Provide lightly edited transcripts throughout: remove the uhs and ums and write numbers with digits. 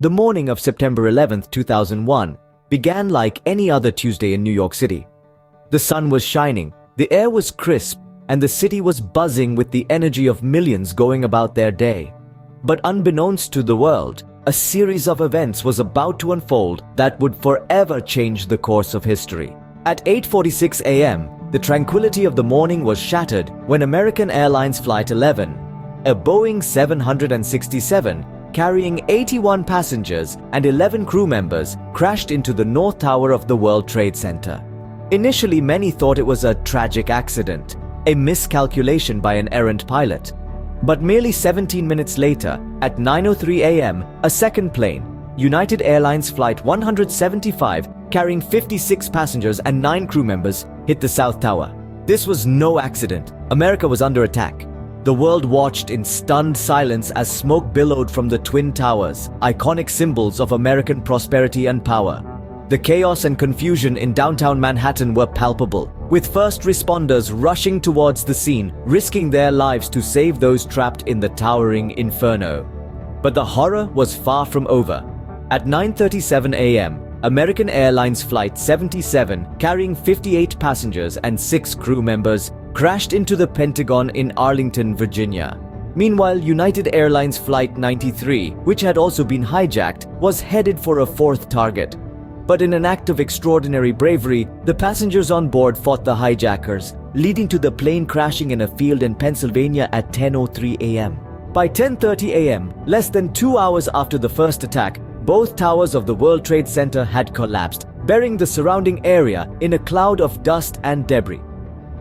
The morning of September 11, 2001, began like any other Tuesday in New York City. The sun was shining, the air was crisp, and the city was buzzing with the energy of millions going about their day. But unbeknownst to the world, a series of events was about to unfold that would forever change the course of history. At 8:46 a.m., the tranquility of the morning was shattered when American Airlines Flight 11, a Boeing 767 carrying 81 passengers and 11 crew members, crashed into the North Tower of the World Trade Center. Initially, many thought it was a tragic accident, a miscalculation by an errant pilot. But merely 17 minutes later, at 9:03 a.m., a second plane, United Airlines Flight 175, carrying 56 passengers and 9 crew members, hit the South Tower. This was no accident. America was under attack. The world watched in stunned silence as smoke billowed from the Twin Towers, iconic symbols of American prosperity and power. The chaos and confusion in downtown Manhattan were palpable, with first responders rushing towards the scene, risking their lives to save those trapped in the towering inferno. But the horror was far from over. At 9:37 a.m., American Airlines Flight 77, carrying 58 passengers and 6 crew members, crashed into the Pentagon in Arlington, Virginia. Meanwhile, United Airlines Flight 93, which had also been hijacked, was headed for a 4th target. But in an act of extraordinary bravery, the passengers on board fought the hijackers, leading to the plane crashing in a field in Pennsylvania at 10:03 a.m. By 10:30 a.m., less than 2 hours after the first attack, both towers of the World Trade Center had collapsed, burying the surrounding area in a cloud of dust and debris.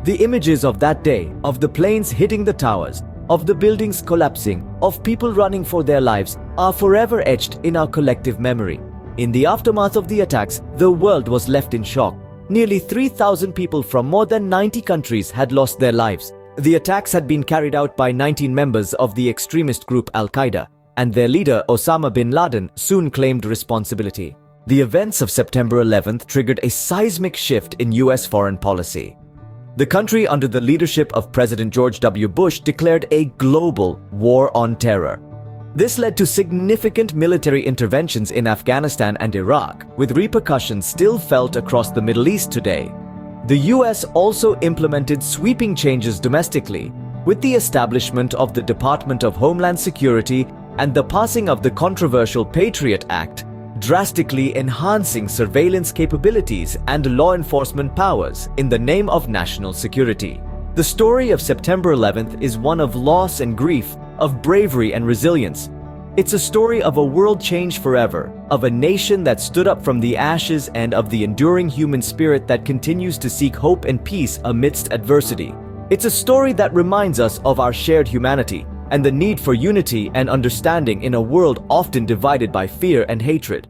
The images of that day, of the planes hitting the towers, of the buildings collapsing, of people running for their lives, are forever etched in our collective memory. In the aftermath of the attacks, the world was left in shock. Nearly 3,000 people from more than 90 countries had lost their lives. The attacks had been carried out by 19 members of the extremist group Al-Qaeda, and their leader Osama bin Laden soon claimed responsibility. The events of September 11th triggered a seismic shift in US foreign policy. The country under the leadership of President George W. Bush declared a global war on terror. This led to significant military interventions in Afghanistan and Iraq, with repercussions still felt across the Middle East today. The US also implemented sweeping changes domestically, with the establishment of the Department of Homeland Security and the passing of the controversial Patriot Act, drastically enhancing surveillance capabilities and law enforcement powers in the name of national security. The story of September 11th is one of loss and grief, of bravery and resilience. It's a story of a world changed forever, of a nation that stood up from the ashes, and of the enduring human spirit that continues to seek hope and peace amidst adversity. It's a story that reminds us of our shared humanity and the need for unity and understanding in a world often divided by fear and hatred.